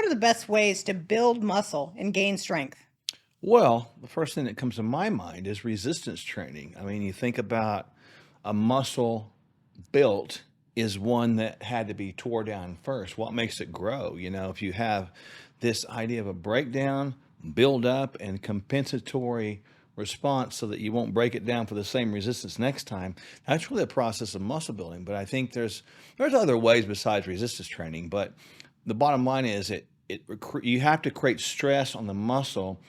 what are the best ways to build muscle and gain strength? Well, the first thing that comes to my mind is resistance training. I mean, you think about a muscle built is one that had to be tore down first. What makes it grow? If you have this idea of a breakdown, build up, and compensatory response so that you won't break it down for the same resistance next time, that's really a process of muscle building. But I think there's other ways besides resistance training. But the bottom line is you have to create stress on the muscle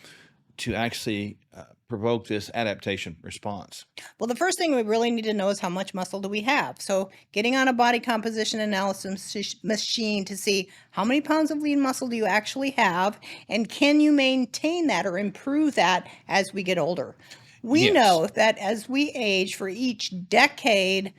to actually provoke this adaptation response. Well, the first thing we really need to know is how much muscle do we have. So, getting on a body composition analysis machine to see how many pounds of lean muscle do you actually have, and can you maintain that or improve that as we get older. We Yes. know that as we age, for each decade,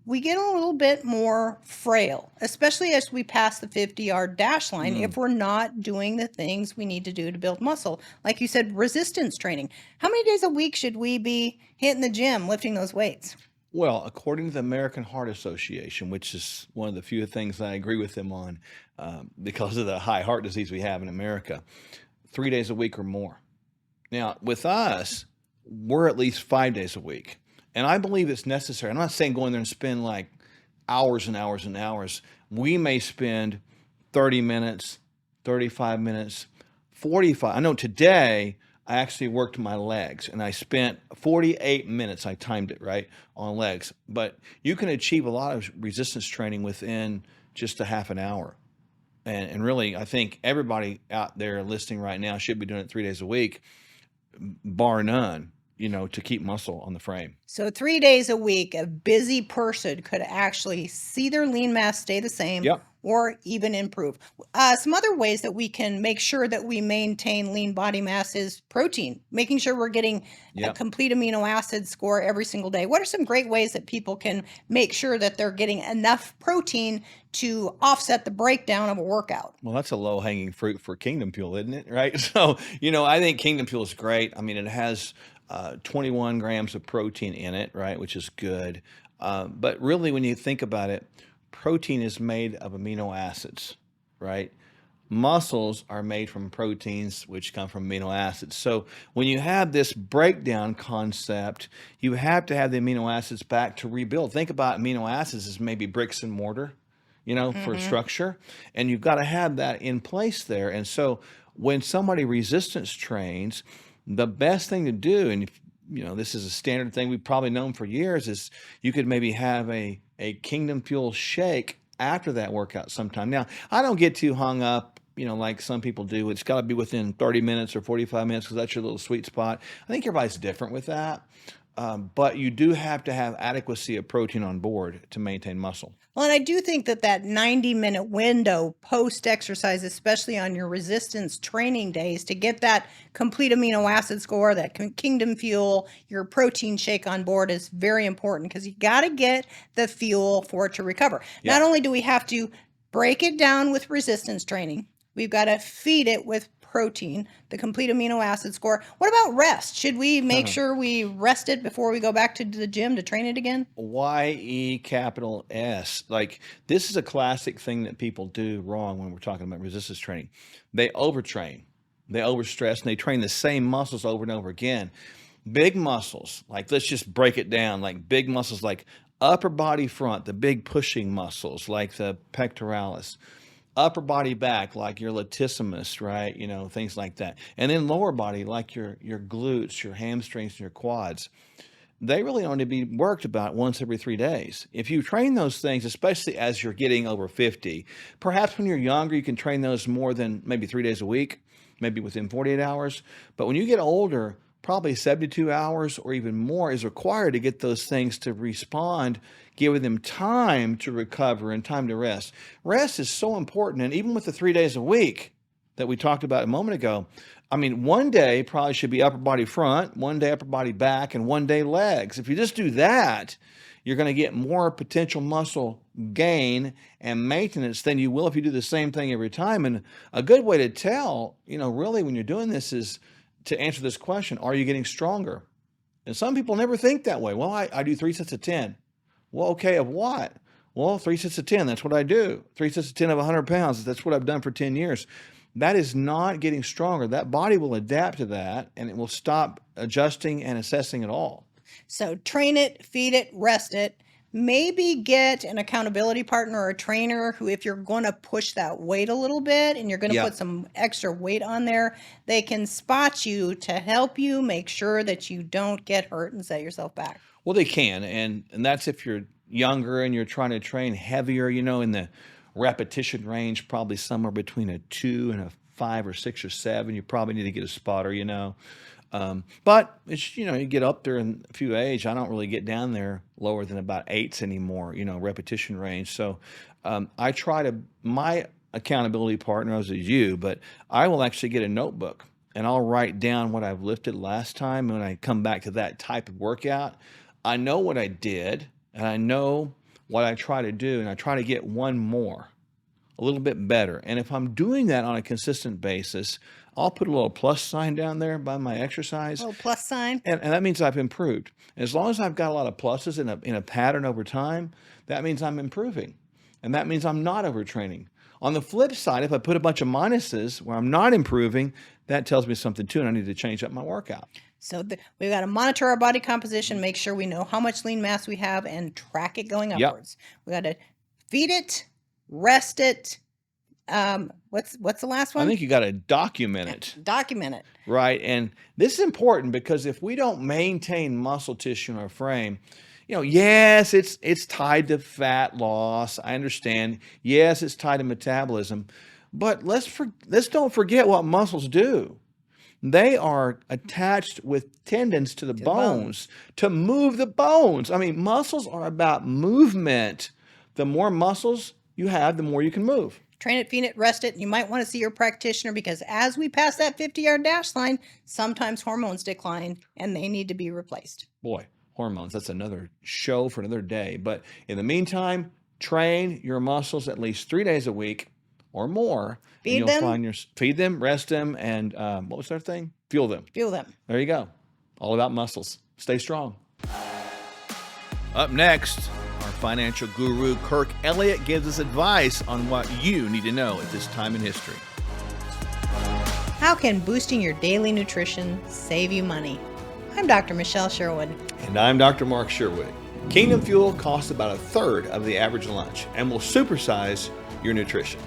we get a little bit more frail, especially as we pass the 50-yard dash line, if we're not doing the things we need to do to build muscle. Like you said, resistance training. How many days a week should we be hitting the gym, lifting those weights? Well, according to the American Heart Association, which is one of the few things that I agree with them on because of the high heart disease we have in America, 3 days a week or more. Now, with us, we're at least 5 days a week. And I believe it's necessary. I'm not saying go in there and spend like hours and hours and hours. We may spend 30 minutes, 35 minutes, 45. I know today I actually worked my legs and I spent 48 minutes. I timed it right on legs. But you can achieve a lot of resistance training within just a half an hour. And really, I think everybody out there listening right now should be doing it 3 days a week, bar none, to keep muscle on the frame. So 3 days a week, a busy person could actually see their lean mass stay the same Yep. or even improve. Some other ways that we can make sure that we maintain lean body mass is protein, making sure we're getting a Yep. complete amino acid score every single day. What are some great ways that people can make sure that they're getting enough protein to offset the breakdown of a workout? Well, that's a low hanging fruit for Kingdom Fuel, isn't it? Right. So, I think Kingdom Fuel is great. I mean, it has 21 grams of protein in it, right, which is good. But really, when you think about it, protein is made of amino acids, right? Muscles are made from proteins, which come from amino acids. So when you have this breakdown concept, you have to have the amino acids back to rebuild. Think about amino acids as maybe bricks and mortar, for structure. And you've got to have that in place there. And so when somebody resistance trains, the best thing to do, and this is a standard thing we've probably known for years, is you could maybe have a Kingdom Fuel shake after that workout sometime. Now, I don't get too hung up, like some people do. It's got to be within 30 minutes or 45 minutes because that's your little sweet spot. I think everybody's different with that. But you do have to have adequacy of protein on board to maintain muscle. Well, and I do think that 90-minute window post-exercise, especially on your resistance training days, to get that complete amino acid score, that Kingdom Fuel, your protein shake on board is very important because you got to get the fuel for it to recover. Yeah. Not only do we have to break it down with resistance training, we've got to feed it with protein, the complete amino acid score. What about rest? Should we make sure we rest it before we go back to the gym to train it again? YES. Like, this is a classic thing that people do wrong when we're talking about resistance training. They overtrain, they overstress, and they train the same muscles over and over again. Big muscles, like, let's just break it down, like big muscles like upper body front, the big pushing muscles like the pectoralis, upper body back like your latissimus, right? Things like that. And then lower body like your glutes, your hamstrings, and your quads. They really only be worked about once every 3 days. If you train those things, especially as you're getting over 50, perhaps when you're younger, you can train those more than maybe 3 days a week, maybe within 48 hours. But when you get older, probably 72 hours or even more is required to get those things to respond, giving them time to recover and time to rest. Rest is so important. And even with the 3 days a week that we talked about a moment ago, I mean, one day probably should be upper body front, one day upper body back, and one day legs. If you just do that, you're going to get more potential muscle gain and maintenance than you will if you do the same thing every time. And a good way to tell, really when you're doing this is to answer this question, are you getting stronger? And some people never think that way. Well, I do 3 sets of 10. Well, okay, of what? Well, 3 sets of 10, that's what I do. 3 sets of 10 of 100 pounds, that's what I've done for 10 years. That is not getting stronger. That body will adapt to that, and it will stop adjusting and assessing at all. So train it, feed it, rest it. Maybe get an accountability partner or a trainer who, if you're going to push that weight a little bit and you're going to Yeah. put some extra weight on there, they can spot you to help you make sure that you don't get hurt and set yourself back. Well, they can, and that's if you're younger and you're trying to train heavier, in the repetition range, probably somewhere between a 2 and a 5 or 6 or 7. You probably need to get a spotter. But it's, you get up there in a few age. I don't really get down there lower than about 8s anymore, repetition range. So I try to, my accountability partner is you, but I will actually get a notebook and I'll write down what I've lifted last time. When I come back to that type of workout, I know what I did and I know what I try to do, and I try to get one more, a little bit better. And if I'm doing that on a consistent basis, I'll put a little plus sign down there by my exercise. Little plus sign. And that means I've improved. As long as I've got a lot of pluses in a pattern over time, that means I'm improving. And that means I'm not overtraining. On the flip side, if I put a bunch of minuses where I'm not improving, that tells me something too, and I need to change up my workout. So we've got to monitor our body composition, make sure we know how much lean mass we have, and track it going Yep. upwards. We got to feed it, rest it. What's the last one? I think you got to document it. Document it. Right. And this is important because if we don't maintain muscle tissue in our frame, yes, it's tied to fat loss. I understand. Yes, it's tied to metabolism. But let's don't forget what muscles do. They are attached with tendons to the bones to move the bones. I mean, muscles are about movement. The more muscles you have, the more you can move. Train it, feed it, rest it. You might want to see your practitioner because as we pass that 50-yard dash line, sometimes hormones decline and they need to be replaced. Boy, hormones, that's another show for another day. But in the meantime, train your muscles at least 3 days a week or more. Feed and them. Feed them, rest them, and what was their thing? Fuel them. Fuel them. There you go. All about muscles. Stay strong. Up next, our financial guru, Kirk Elliott, gives us advice on what you need to know at this time in history. How can boosting your daily nutrition save you money? I'm Dr. Michelle Sherwood. And I'm Dr. Mark Sherwood. Kingdom Fuel costs about a third of the average lunch and will supersize your nutrition.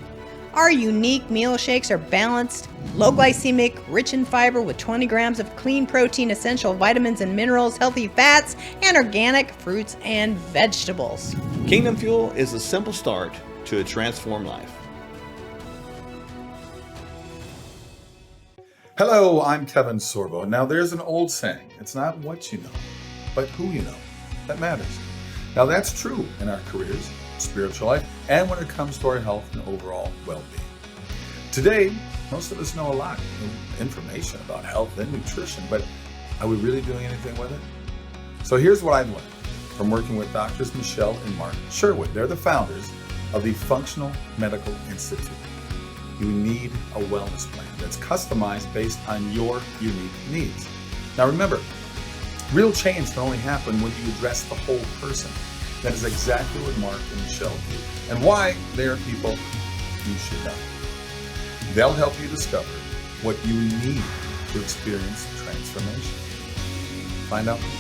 Our unique meal shakes are balanced, low glycemic, rich in fiber with 20 grams of clean protein, essential vitamins and minerals, healthy fats, and organic fruits and vegetables. Kingdom Fuel is a simple start to a transformed life. Hello, I'm Kevin Sorbo. Now, there's an old saying, it's not what you know, but who you know that matters. Now, that's true in our careers, spiritual life, and when it comes to our health and overall well-being. Today, most of us know a lot of information about health and nutrition, but are we really doing anything with it? So here's what I've learned from working with Doctors Michelle and Mark Sherwood. They're the founders of the Functional Medical Institute. You need a wellness plan that's customized based on your unique needs. Now remember, real change can only happen when you address the whole person. That is exactly what Mark and Michelle do, and why they are people you should know. They'll help you discover what you need to experience transformation. Find out more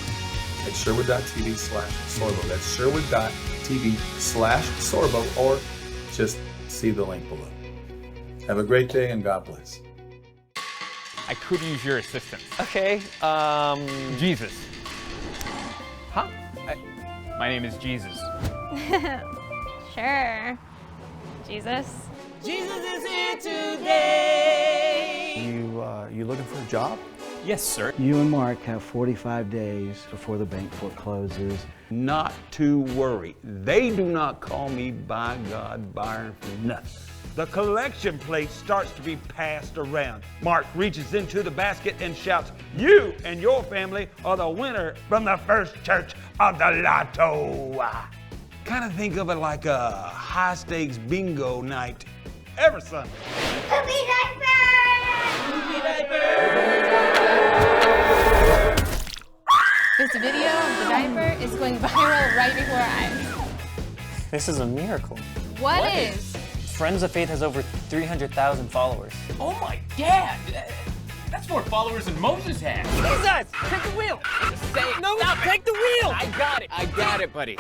at sherwood.tv/Sorbo. That's sherwood.tv/Sorbo, or just see the link below. Have a great day and God bless. I could use your assistance. Okay, Jesus. Huh? My name is Jesus. sure. Jesus. Jesus is here today. You looking for a job? Yes, sir. You and Mark have 45 days before the bank forecloses. Not to worry. They do not call me by God Byron for nothing. The collection plate starts to be passed around. Mark reaches into the basket and shouts, "You and your family are the winner from the first church of the lotto." Kind of think of it like a high-stakes bingo night every Sunday. Poopy diaper! Poopy diaper! This video of the diaper is going viral right before our eyes. This is a miracle. What is? Friends of Faith has over 300,000 followers. Oh my dad! That's more followers than Moses had. Jesus! Take the wheel! Say it. No, stop! Take the wheel! I got it, buddy.